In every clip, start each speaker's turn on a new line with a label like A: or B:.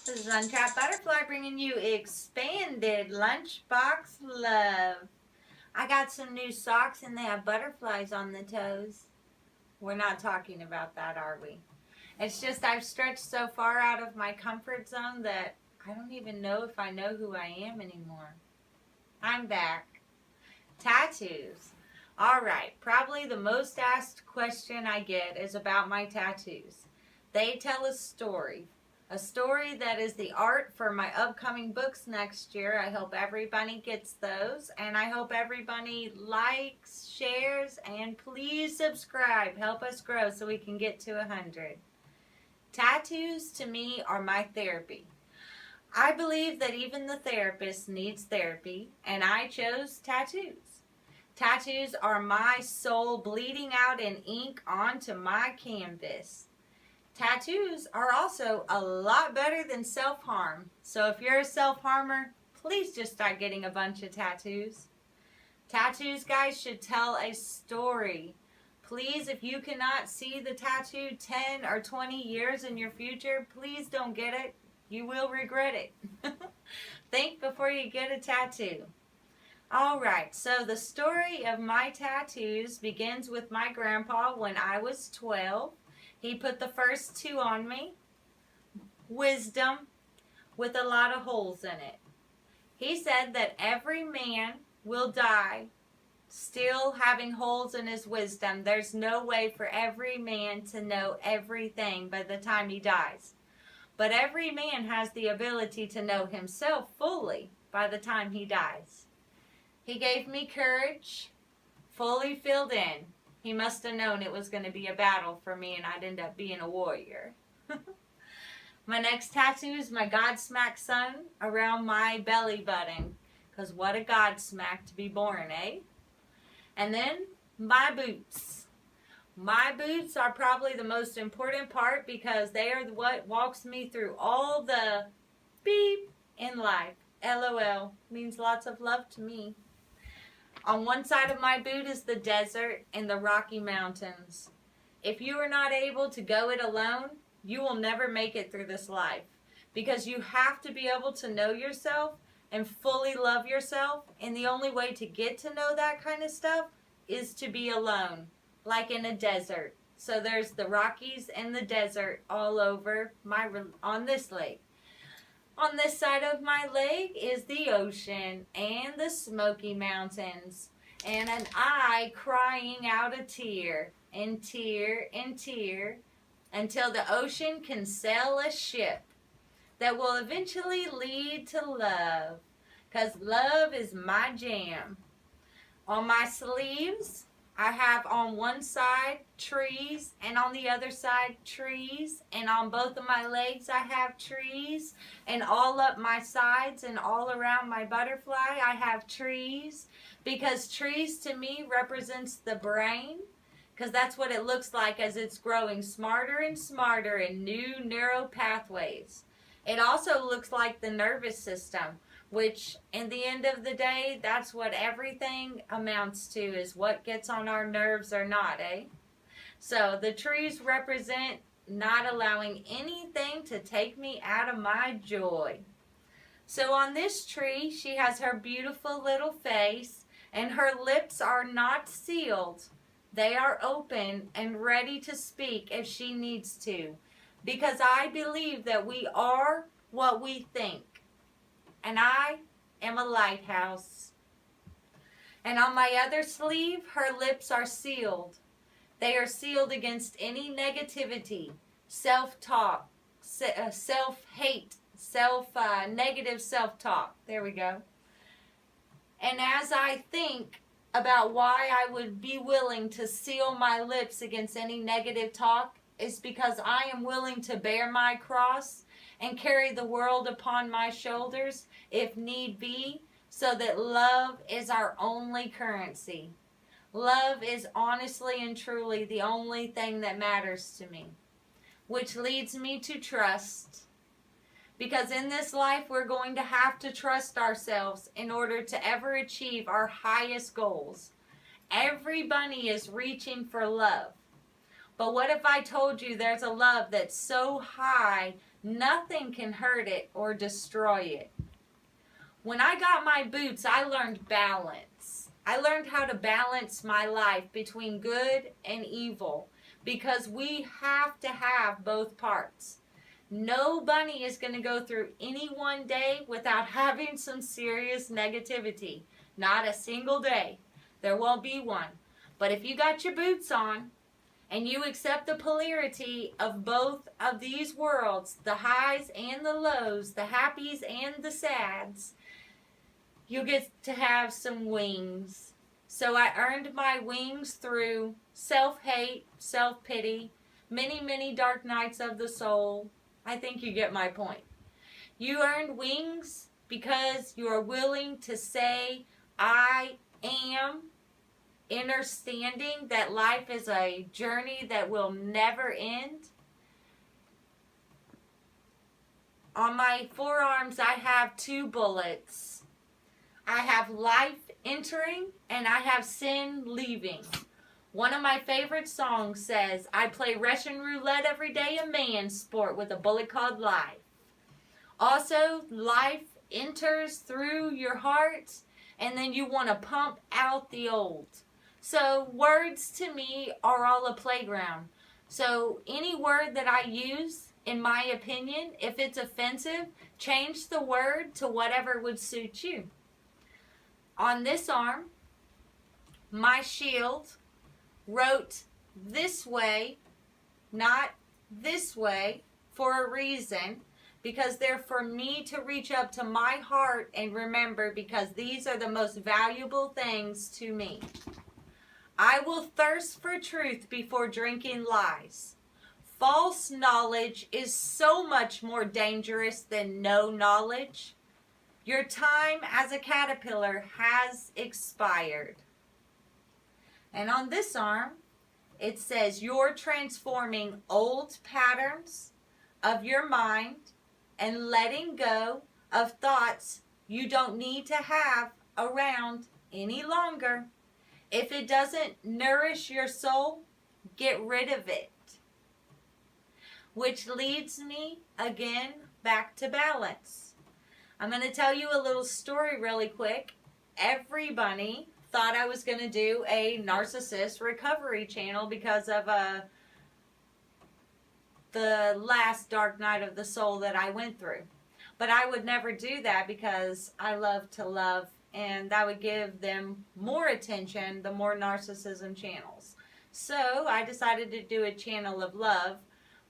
A: This is Untrapped Butterfly bringing you expanded lunchbox love. I got some new socks and they have butterflies on the toes. We're not talking about that, are we? It's just I've stretched so far out of my comfort zone that I don't even know if I know who I am anymore. I'm back. Tattoos. Alright, probably the most asked question I get is about my tattoos. They tell a story. A story that is the art for my upcoming books next year. I hope everybody gets those. And I hope everybody likes, shares, and please subscribe. Help us grow so we can get to 100. Tattoos to me are my therapy. I believe that even the therapist needs therapy, and I chose tattoos. Tattoos are my soul bleeding out in ink onto my canvas. Tattoos are also a lot better than self-harm. So if you're a self-harmer, please just start getting a bunch of tattoos. Tattoos, guys, should tell a story. Please, if you cannot see the tattoo 10 or 20 years in your future, please don't get it. You will regret it. Think before you get a tattoo. Alright, so the story of my tattoos begins with my grandpa when I was 12. He put the first two on me. Wisdom with a lot of holes in it. He said that every man will die still having holes in his wisdom. There's no way for every man to know everything by the time he dies. But every man has the ability to know himself fully by the time he dies. He gave me courage, fully filled in. He must have known it was going to be a battle for me and I'd end up being a warrior. My next tattoo is my Godsmack sun around my belly button. Because what a Godsmack to be born, eh? And then my boots. My boots are probably the most important part because they are what walks me through all the beep in life. LOL means lots of love to me. On one side of my boot is the desert and the Rocky Mountains. If you are not able to go it alone, you will never make it through this life. Because you have to be able to know yourself and fully love yourself. And the only way to get to know that kind of stuff is to be alone, like in a desert. So there's the Rockies and the desert all over on this leg. On this side of my leg is the ocean and the Smoky Mountains and an eye crying out a tear and tear and tear until the ocean can sail a ship that will eventually lead to love, because love is my jam. On my sleeves, I have on one side trees and on the other side trees, and on both of my legs I have trees, and all up my sides and all around my butterfly I have trees, because trees to me represents the brain, because that's what it looks like as it's growing smarter and smarter in new neural pathways. It also looks like the nervous system, which in the end of the day, that's what everything amounts to, is what gets on our nerves or not, eh? So the trees represent not allowing anything to take me out of my joy. So on this tree, she has her beautiful little face, and her lips are not sealed. They are open and ready to speak if she needs to, because I believe that we are what we think. And I am a lighthouse. And on my other sleeve, her lips are sealed. They are sealed against any negativity, self-talk, self-hate, negative self-talk. There we go. And as I think about why I would be willing to seal my lips against any negative talk, is because I am willing to bear my cross and carry the world upon my shoulders if need be, so that love is our only currency. Love is honestly and truly the only thing that matters to me, which leads me to trust. Because in this life, we're going to have to trust ourselves in order to ever achieve our highest goals. Everybody is reaching for love. But what if I told you there's a love that's so high, nothing can hurt it or destroy it? When I got my boots, I learned balance. I learned how to balance my life between good and evil, because we have to have both parts. No bunny is going to go through any one day without having some serious negativity. Not a single day. There won't be one. But if you got your boots on and you accept the polarity of both of these worlds, the highs and the lows, the happies and the sads, you'll get to have some wings. So I earned my wings through self-hate, self-pity, many, many dark nights of the soul. I think you get my point. You earned wings because you are willing to say, I am, understanding that life is a journey that will never end. On my forearms, I have 2 bullets. I have life entering and I have sin leaving. One of my favorite songs says, I play Russian roulette every day, a man's sport with a bullet called life. Also, life enters through your heart and then you want to pump out the old. So words to me are all a playground. So any word that I use, in my opinion, if it's offensive, change the word to whatever would suit you. On this arm, my shield wrote this way, not this way, for a reason, because they're for me to reach up to my heart and remember, because these are the most valuable things to me. I will thirst for truth before drinking lies. False knowledge is so much more dangerous than no knowledge. Your time as a caterpillar has expired. And on this arm, it says you're transforming old patterns of your mind and letting go of thoughts you don't need to have around any longer. If it doesn't nourish your soul, get rid of it. Which leads me again back to balance. I'm going to tell you a little story really quick. Every bunny thought I was going to do a narcissist recovery channel because of the last dark night of the soul that I went through. But I would never do that because I love to love, and that would give them more attention, the more narcissism channels. So I decided to do a channel of love.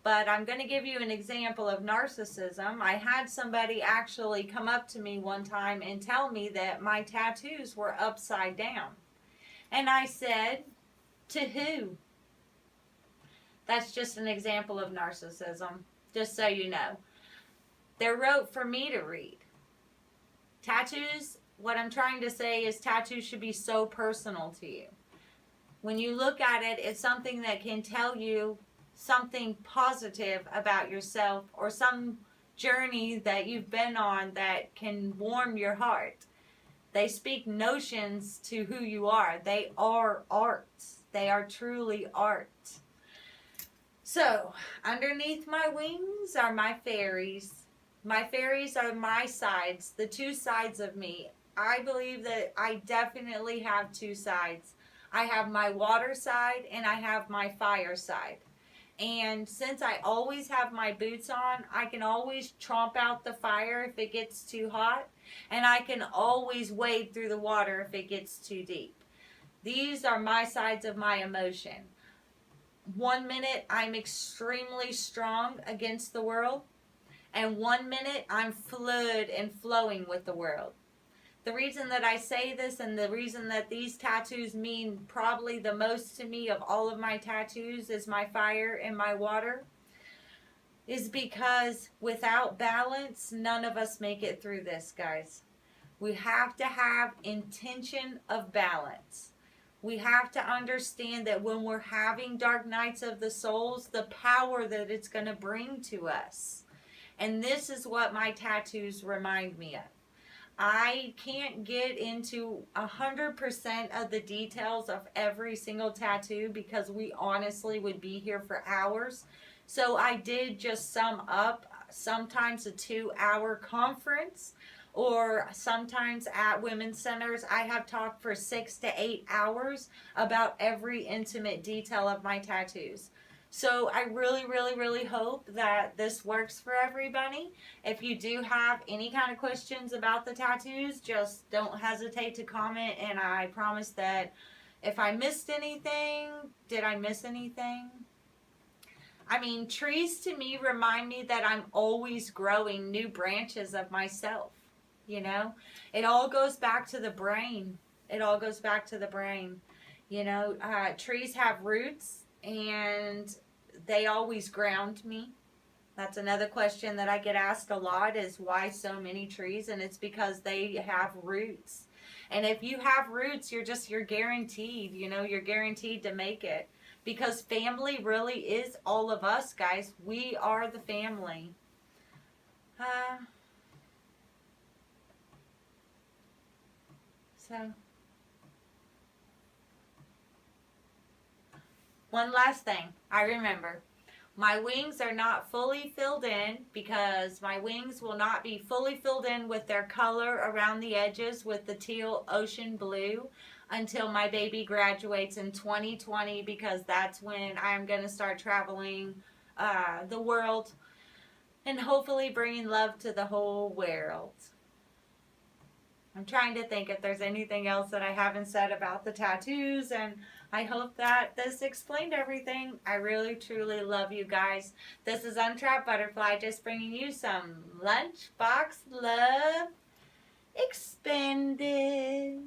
A: But I'm going to give you an example of narcissism. I had somebody actually come up to me one time and tell me that my tattoos were upside down. And I said, to who? That's just an example of narcissism, just so you know. They're wrote for me to read. Tattoos, what I'm trying to say is tattoos should be so personal to you. When you look at it, it's something that can tell you something positive about yourself or some journey that you've been on that can warm your heart. They speak notions to who you are. They are art. They are truly art. So, underneath my wings are my fairies. My fairies are my sides, the 2 sides of me. I believe that I definitely have 2 sides. I have my water side and I have my fire side. And since I always have my boots on, I can always tromp out the fire if it gets too hot. And I can always wade through the water if it gets too deep. These are my sides of my emotion. 1 minute I'm extremely strong against the world. And 1 minute I'm fluid and flowing with the world. The reason that I say this and the reason that these tattoos mean probably the most to me of all of my tattoos is my fire and my water is because without balance, none of us make it through this, guys. We have to have intention of balance. We have to understand that when we're having dark nights of the souls, the power that it's going to bring to us. And this is what my tattoos remind me of. I can't get into 100% of the details of every single tattoo because we honestly would be here for hours. So I did just sum up sometimes a 2 hour conference, or sometimes at women's centers I have talked for 6 to 8 hours about every intimate detail of my tattoos. So I really, really, really hope that this works for everybody. If you do have any kind of questions about the tattoos, just don't hesitate to comment. And I promise that if I missed anything, did I miss anything? I mean, trees to me remind me that I'm always growing new branches of myself. You know, it all goes back to the brain. It all goes back to the brain. Trees have roots and they always ground me. That's another question that I get asked a lot is why so many trees, and it's because they have roots. And if you have roots, you're guaranteed, you're guaranteed to make it. Because family really is all of us, guys. We are the family. Uh, so, one last thing I remember. My wings are not fully filled in because my wings will not be fully filled in with their color around the edges with the teal ocean blue until my baby graduates in 2020, because that's when I'm going to start traveling the world and hopefully bringing love to the whole world. I'm trying to think if there's anything else that I haven't said about the tattoos, and I hope that this explained everything. I really, truly love you guys. This is Untrapped Butterfly, just bringing you some lunchbox love expanded.